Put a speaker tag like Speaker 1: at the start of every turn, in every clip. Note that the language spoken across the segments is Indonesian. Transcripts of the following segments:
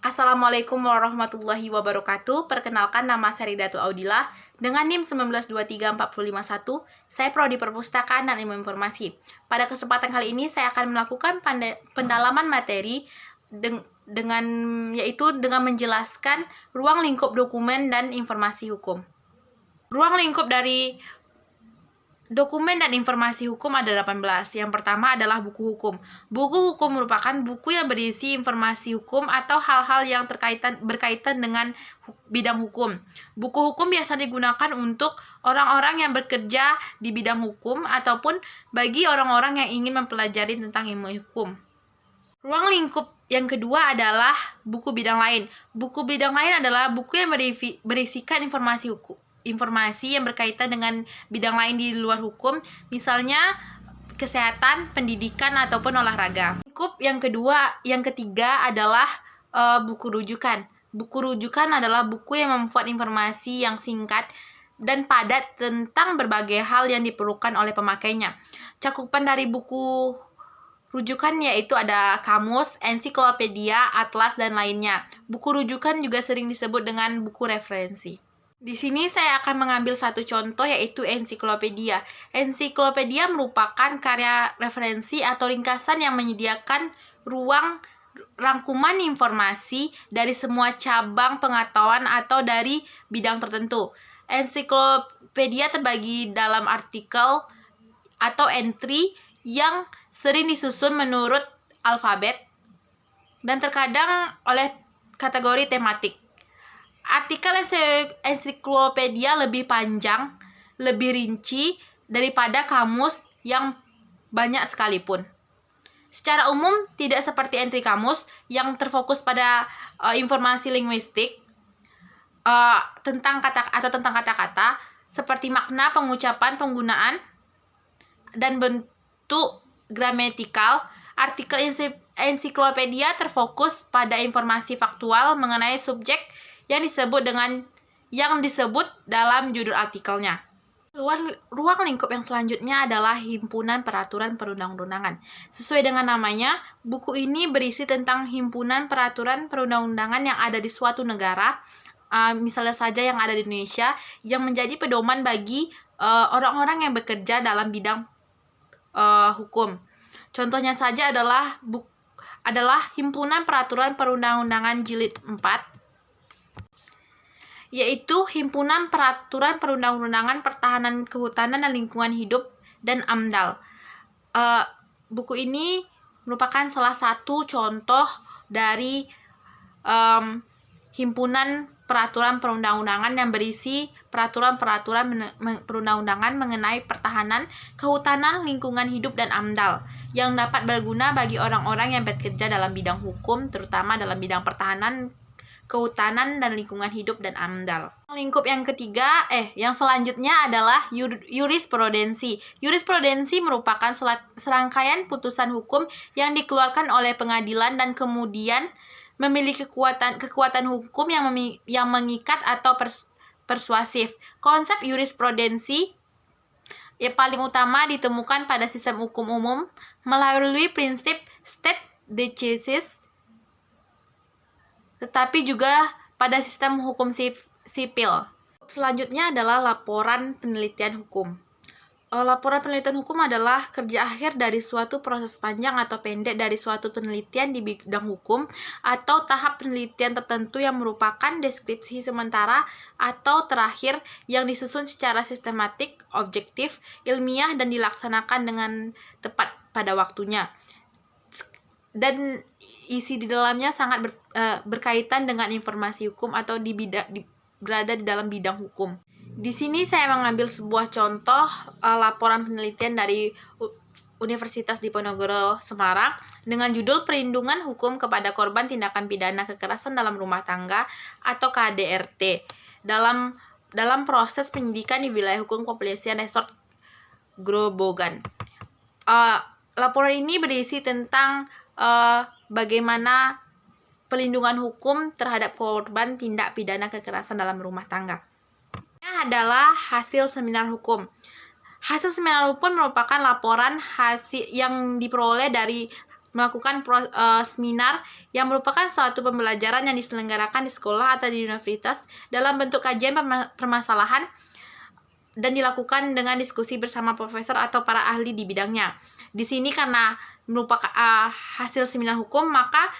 Speaker 1: Assalamualaikum warahmatullahi wabarakatuh. Perkenalkan, nama saya Ridatul Audillah dengan NIM 1923451. Saya Prodi Perpustakaan dan Ilmu Informasi. Pada kesempatan kali ini saya akan melakukan pendalaman materi dengan menjelaskan ruang lingkup dokumen dan informasi hukum. Ruang lingkup dari dokumen dan informasi hukum ada 18. Yang pertama adalah buku hukum. Buku hukum merupakan buku yang berisi informasi hukum atau hal-hal yang berkaitan dengan bidang hukum. Buku hukum biasa digunakan untuk orang-orang yang bekerja di bidang hukum ataupun bagi orang-orang yang ingin mempelajari tentang ilmu hukum. Ruang lingkup yang kedua adalah buku bidang lain. Buku bidang lain adalah buku yang berisikan informasi hukum. Informasi yang berkaitan dengan bidang lain di luar hukum, misalnya kesehatan, pendidikan, ataupun olahraga. Lingkup yang ketiga adalah buku rujukan. Buku rujukan adalah buku yang memuat informasi yang singkat dan padat tentang berbagai hal yang diperlukan oleh pemakainya. Cakupan dari buku rujukan yaitu ada kamus, ensiklopedia, atlas, dan lainnya. Buku rujukan juga sering disebut dengan buku referensi. Di sini saya akan mengambil satu contoh, yaitu ensiklopedia. Ensiklopedia merupakan karya referensi atau ringkasan yang menyediakan ruang rangkuman informasi dari semua cabang pengetahuan atau dari bidang tertentu. Ensiklopedia terbagi dalam artikel atau entry yang sering disusun menurut alfabet dan terkadang oleh kategori tematik. Artikel ensiklopedia lebih panjang, lebih rinci daripada kamus yang banyak sekalipun. Secara umum, tidak seperti entry kamus yang terfokus pada informasi linguistik tentang kata-kata, seperti makna, pengucapan, penggunaan, dan bentuk gramatikal. Artikel ensiklopedia terfokus pada informasi faktual mengenai subjek yang disebut dalam judul artikelnya. Ruang lingkup yang selanjutnya adalah himpunan peraturan perundang-undangan. Sesuai dengan namanya, buku ini berisi tentang himpunan peraturan perundang-undangan yang ada di suatu negara, misalnya saja yang ada di Indonesia, yang menjadi pedoman bagi orang-orang yang bekerja dalam bidang hukum. Contohnya saja adalah himpunan peraturan perundang-undangan jilid 4, yaitu Himpunan Peraturan Perundang-undangan Pertahanan Kehutanan dan Lingkungan Hidup dan AMDAL. Buku ini merupakan salah satu contoh dari himpunan peraturan perundang-undangan yang berisi peraturan-peraturan perundang-undangan mengenai pertahanan, kehutanan, lingkungan hidup, dan AMDAL yang dapat berguna bagi orang-orang yang bekerja dalam bidang hukum, terutama dalam bidang pertahanan, kehutanan, dan lingkungan hidup, dan AMDAL. Lingkup yang selanjutnya adalah jurisprudensi. Jurisprudensi merupakan serangkaian putusan hukum yang dikeluarkan oleh pengadilan dan kemudian memiliki kekuatan hukum yang mengikat atau persuasif. Konsep jurisprudensi yang paling utama ditemukan pada sistem hukum umum melalui prinsip state decisis, tetapi juga pada sistem hukum sipil. Selanjutnya adalah laporan penelitian hukum. Laporan penelitian hukum adalah kerja akhir dari suatu proses panjang atau pendek dari suatu penelitian di bidang hukum atau tahap penelitian tertentu yang merupakan deskripsi sementara atau terakhir yang disusun secara sistematik, objektif, ilmiah, dan dilaksanakan dengan tepat pada waktunya. Dan isi di dalamnya sangat berkaitan dengan informasi hukum atau berada di dalam bidang hukum. Di sini saya mengambil sebuah contoh laporan penelitian dari Universitas Diponegoro Semarang dengan judul Perlindungan Hukum kepada Korban Tindakan Pidana Kekerasan dalam Rumah Tangga atau KDRT dalam proses penyidikan di wilayah hukum Kepolisian Resort Grobogan. Laporan ini berisi tentang bagaimana pelindungan hukum terhadap korban tindak pidana kekerasan dalam rumah tangga. Ini adalah hasil seminar hukum. Hasil seminar hukum merupakan laporan hasil yang diperoleh dari melakukan seminar yang merupakan suatu pembelajaran yang diselenggarakan di sekolah atau di universitas dalam bentuk kajian permasalahan dan dilakukan dengan diskusi bersama profesor atau para ahli di bidangnya. Di sini karena merupakan hasil seminar hukum, maka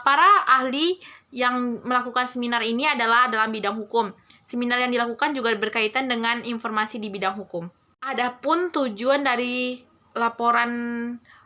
Speaker 1: para ahli yang melakukan seminar ini adalah dalam bidang hukum. Seminar yang dilakukan juga berkaitan dengan informasi di bidang hukum. Adapun tujuan dari laporan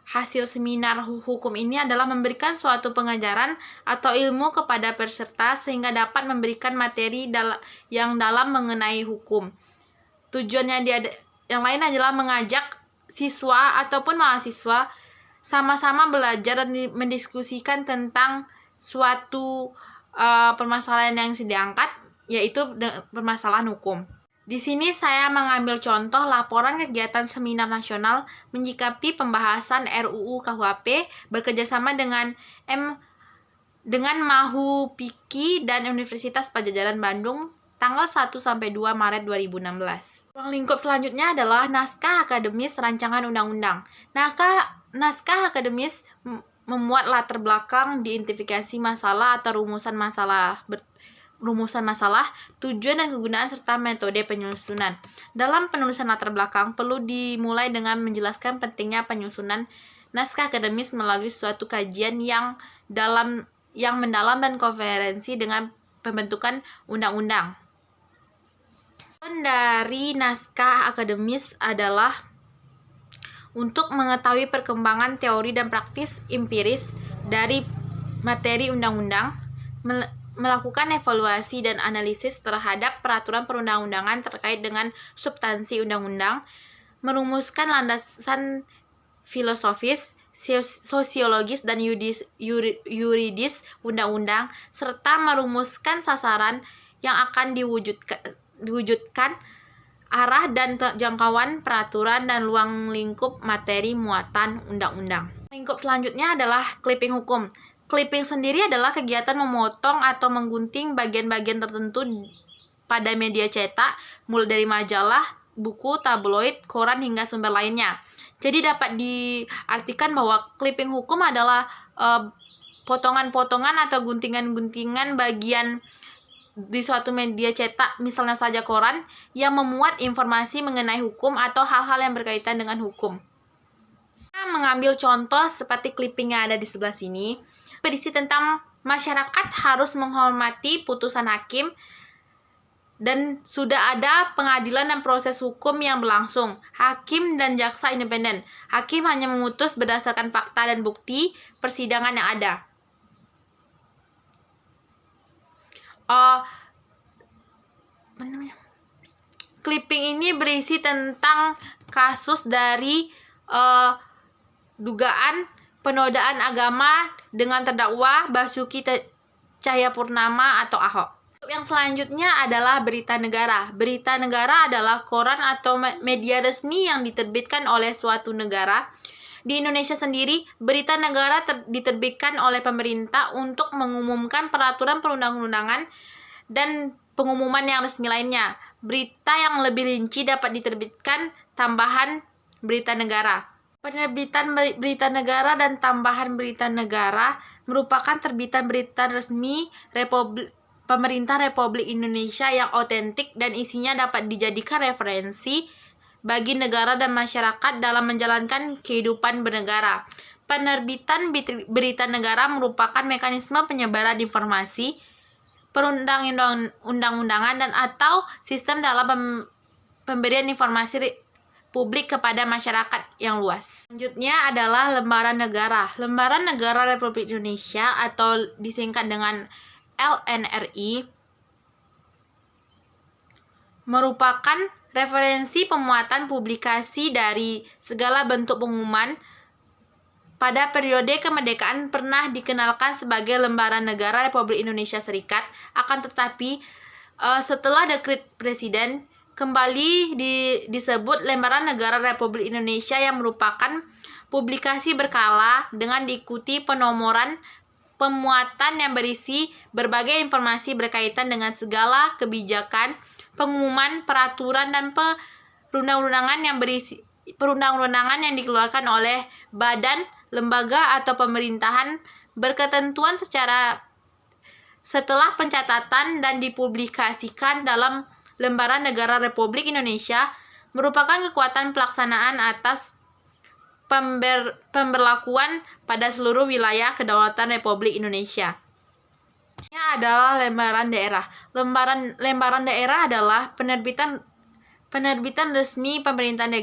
Speaker 1: hasil seminar hukum ini adalah memberikan suatu pengajaran atau ilmu kepada peserta sehingga dapat memberikan materi yang dalam mengenai hukum. Tujuannya yang lain adalah mengajak siswa ataupun mahasiswa sama-sama belajar dan mendiskusikan tentang suatu permasalahan yang diangkat, yaitu permasalahan hukum. Di sini saya mengambil contoh laporan kegiatan seminar nasional menyikapi pembahasan RUU KUHP bekerjasama dengan Mahu Piki dan Universitas Padjadjaran Bandung tanggal 1-2 Maret 2016. Ruang lingkup selanjutnya adalah naskah akademis rancangan undang-undang. Naskah akademis memuat latar belakang, diidentifikasi masalah atau rumusan masalah, tujuan dan kegunaan serta metode penyusunan. Dalam penulisan latar belakang perlu dimulai dengan menjelaskan pentingnya penyusunan naskah akademis melalui suatu kajian yang mendalam dan koherensi dengan pembentukan undang-undang. Tujuan dari naskah akademis adalah untuk mengetahui perkembangan teori dan praktis empiris dari materi undang-undang, melakukan evaluasi dan analisis terhadap peraturan perundang-undangan terkait dengan substansi undang-undang, merumuskan landasan filosofis, sosiologis, dan yuridis undang-undang, serta merumuskan sasaran yang akan diwujudkan, arah dan jangkauan peraturan dan ruang lingkup materi muatan undang-undang. Lingkup selanjutnya adalah clipping hukum. Clipping sendiri adalah kegiatan memotong atau menggunting bagian-bagian tertentu pada media cetak, mulai dari majalah, buku, tabloid, koran, hingga sumber lainnya. Jadi dapat diartikan bahwa clipping hukum adalah potongan-potongan atau guntingan-guntingan bagian di suatu media cetak, misalnya saja koran, yang memuat informasi mengenai hukum atau hal-hal yang berkaitan dengan hukum. Kita mengambil contoh seperti clipping yang ada di sebelah sini. Berisi tentang masyarakat harus menghormati putusan hakim dan sudah ada pengadilan dan proses hukum yang berlangsung. Hakim dan jaksa independen. Hakim hanya memutus berdasarkan fakta dan bukti persidangan yang ada. Clipping ini berisi tentang kasus dari dugaan penodaan agama dengan terdakwa Basuki Cahayapurnama atau Ahok. Yang selanjutnya adalah berita negara. Berita negara adalah koran atau media resmi yang diterbitkan oleh suatu negara. Di Indonesia sendiri, berita negara diterbitkan oleh pemerintah untuk mengumumkan peraturan perundang-undangan dan pengumuman yang resmi lainnya. Berita yang lebih rinci dapat diterbitkan tambahan berita negara. Penerbitan berita negara dan tambahan berita negara merupakan terbitan berita resmi Pemerintah Republik Indonesia yang otentik dan isinya dapat dijadikan referensi bagi negara dan masyarakat dalam menjalankan kehidupan bernegara. Penerbitan berita negara merupakan mekanisme penyebaran informasi, perundang-undangan dan atau sistem dalam pemberian informasi publik kepada masyarakat yang luas. Selanjutnya adalah lembaran negara. Lembaran Negara Republik Indonesia atau disingkat dengan LNRI merupakan referensi pemuatan publikasi dari segala bentuk pengumuman. Pada periode kemerdekaan pernah dikenalkan sebagai Lembaran Negara Republik Indonesia Serikat, akan tetapi setelah dekret Presiden kembali disebut Lembaran Negara Republik Indonesia yang merupakan publikasi berkala dengan diikuti penomoran pemuatan yang berisi berbagai informasi berkaitan dengan segala kebijakan, pengumuman, peraturan, dan perundang-undangan yang perundang-undangan yang dikeluarkan oleh badan, lembaga, atau pemerintahan berketentuan setelah pencatatan dan dipublikasikan dalam Lembaran Negara Republik Indonesia, merupakan kekuatan pelaksanaan atas pemberlakuan pada seluruh wilayah kedaulatan Republik Indonesia. Ini adalah lembaran daerah. Lembaran daerah adalah penerbitan resmi pemerintahan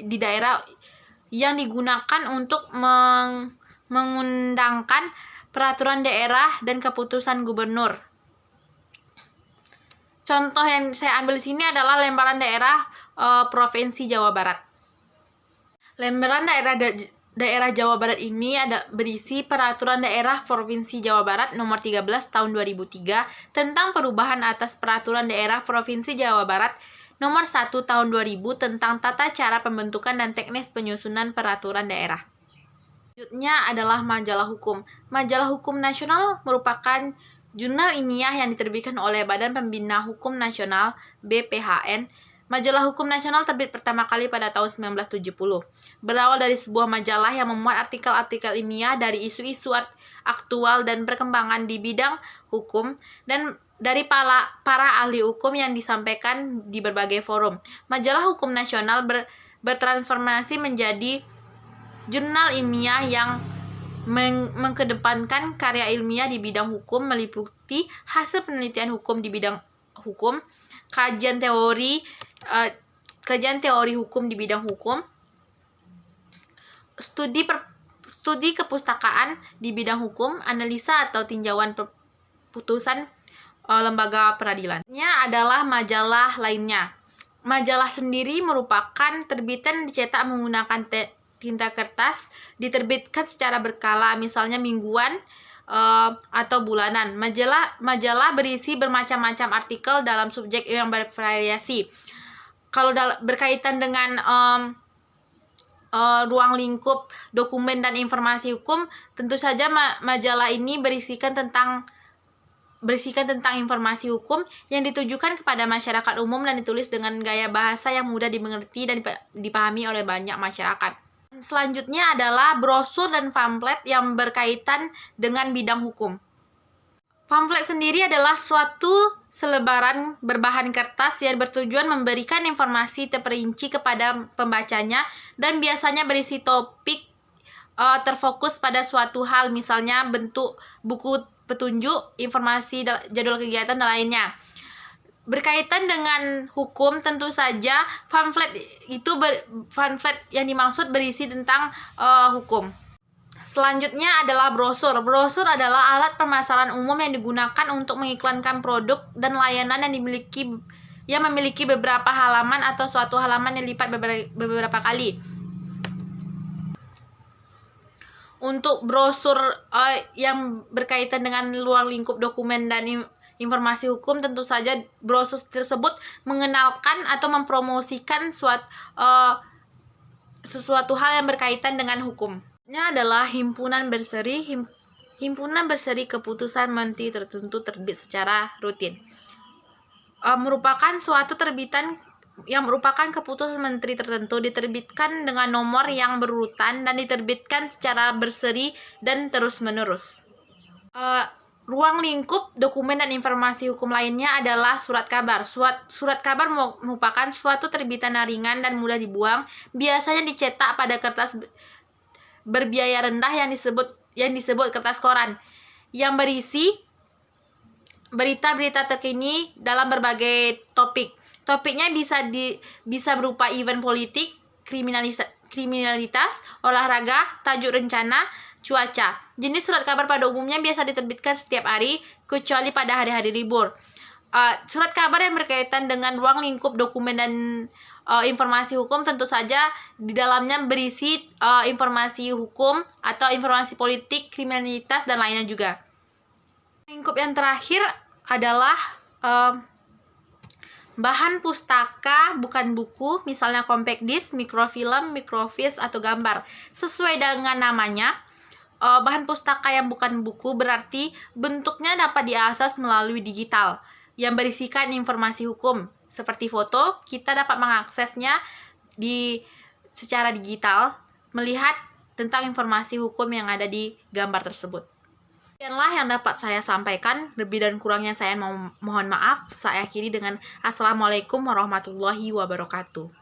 Speaker 1: di daerah yang digunakan untuk mengundangkan peraturan daerah dan keputusan gubernur. Contoh yang saya ambil di sini adalah lembaran daerah Provinsi Jawa Barat. Lembaran daerah Jawa Barat ini berisi peraturan daerah Provinsi Jawa Barat nomor 13 tahun 2003 tentang perubahan atas peraturan daerah Provinsi Jawa Barat nomor 1 tahun 2000 tentang tata cara pembentukan dan teknis penyusunan peraturan daerah. Selanjutnya adalah majalah hukum. Majalah Hukum Nasional merupakan jurnal ilmiah yang diterbitkan oleh Badan Pembina Hukum Nasional (BPHN). Majalah Hukum Nasional terbit pertama kali pada tahun 1970. Berawal dari sebuah majalah yang memuat artikel-artikel ilmiah dari isu-isu aktual dan perkembangan di bidang hukum dan dari para ahli hukum yang disampaikan di berbagai forum. Majalah Hukum Nasional bertransformasi menjadi jurnal ilmiah yang mengedepankan karya ilmiah di bidang hukum, meliputi hasil penelitian hukum di bidang hukum, kajian teori hukum di bidang hukum, studi kepustakaan di bidang hukum, analisa atau tinjauan putusan lembaga peradilan. Ini adalah majalah lainnya. Majalah sendiri merupakan terbitan dicetak menggunakan tinta kertas, diterbitkan secara berkala, misalnya mingguan atau bulanan. Majalah berisi bermacam-macam artikel dalam subjek yang bervariasi. Kalau berkaitan dengan ruang lingkup dokumen dan informasi hukum, tentu saja majalah ini berisikan tentang informasi hukum yang ditujukan kepada masyarakat umum dan ditulis dengan gaya bahasa yang mudah dimengerti dan dipahami oleh banyak masyarakat. Selanjutnya adalah brosur dan pamflet yang berkaitan dengan bidang hukum. Pamflet sendiri adalah suatu selebaran berbahan kertas yang bertujuan memberikan informasi terperinci kepada pembacanya dan biasanya berisi topik terfokus pada suatu hal, misalnya bentuk buku petunjuk, informasi, jadwal kegiatan, dan lainnya. Berkaitan dengan hukum, tentu saja pamflet yang dimaksud berisi tentang hukum. Selanjutnya adalah brosur. Brosur adalah alat pemasaran umum yang digunakan untuk mengiklankan produk dan layanan yang memiliki beberapa halaman atau suatu halaman yang dilipat beberapa kali. Untuk brosur yang berkaitan dengan luar lingkup dokumen dan informasi hukum, tentu saja brosur tersebut mengenalkan atau mempromosikan sesuatu hal yang berkaitan dengan hukum. Ini adalah himpunan berseri. Himpunan berseri keputusan menteri tertentu terbit secara rutin. Merupakan suatu terbitan yang merupakan keputusan menteri tertentu diterbitkan dengan nomor yang berurutan dan diterbitkan secara berseri dan terus-menerus. Ruang lingkup dokumen dan informasi hukum lainnya adalah surat kabar. Surat kabar merupakan suatu terbitan ringan dan mudah dibuang, biasanya dicetak pada kertas berbiaya rendah yang disebut kertas koran, yang berisi berita-berita terkini dalam berbagai topik. Topiknya bisa berupa event politik, kriminalitas, olahraga, tajuk rencana, cuaca. Jenis surat kabar pada umumnya biasa diterbitkan setiap hari, kecuali pada hari-hari libur. Surat kabar yang berkaitan dengan ruang lingkup dokumen dan informasi hukum, tentu saja di dalamnya berisi informasi hukum atau informasi politik, kriminalitas, dan lainnya juga. Lingkup yang terakhir adalah bahan pustaka bukan buku, misalnya compact disc, mikrofilm, mikrofiche, atau gambar. Sesuai dengan namanya, bahan pustaka yang bukan buku berarti bentuknya dapat diakses melalui digital yang berisikan informasi hukum. Seperti foto, kita dapat mengaksesnya secara digital melihat tentang informasi hukum yang ada di gambar tersebut. Sekianlah yang dapat saya sampaikan. Lebih dan kurangnya saya mohon maaf. Saya akhiri dengan Assalamualaikum warahmatullahi wabarakatuh.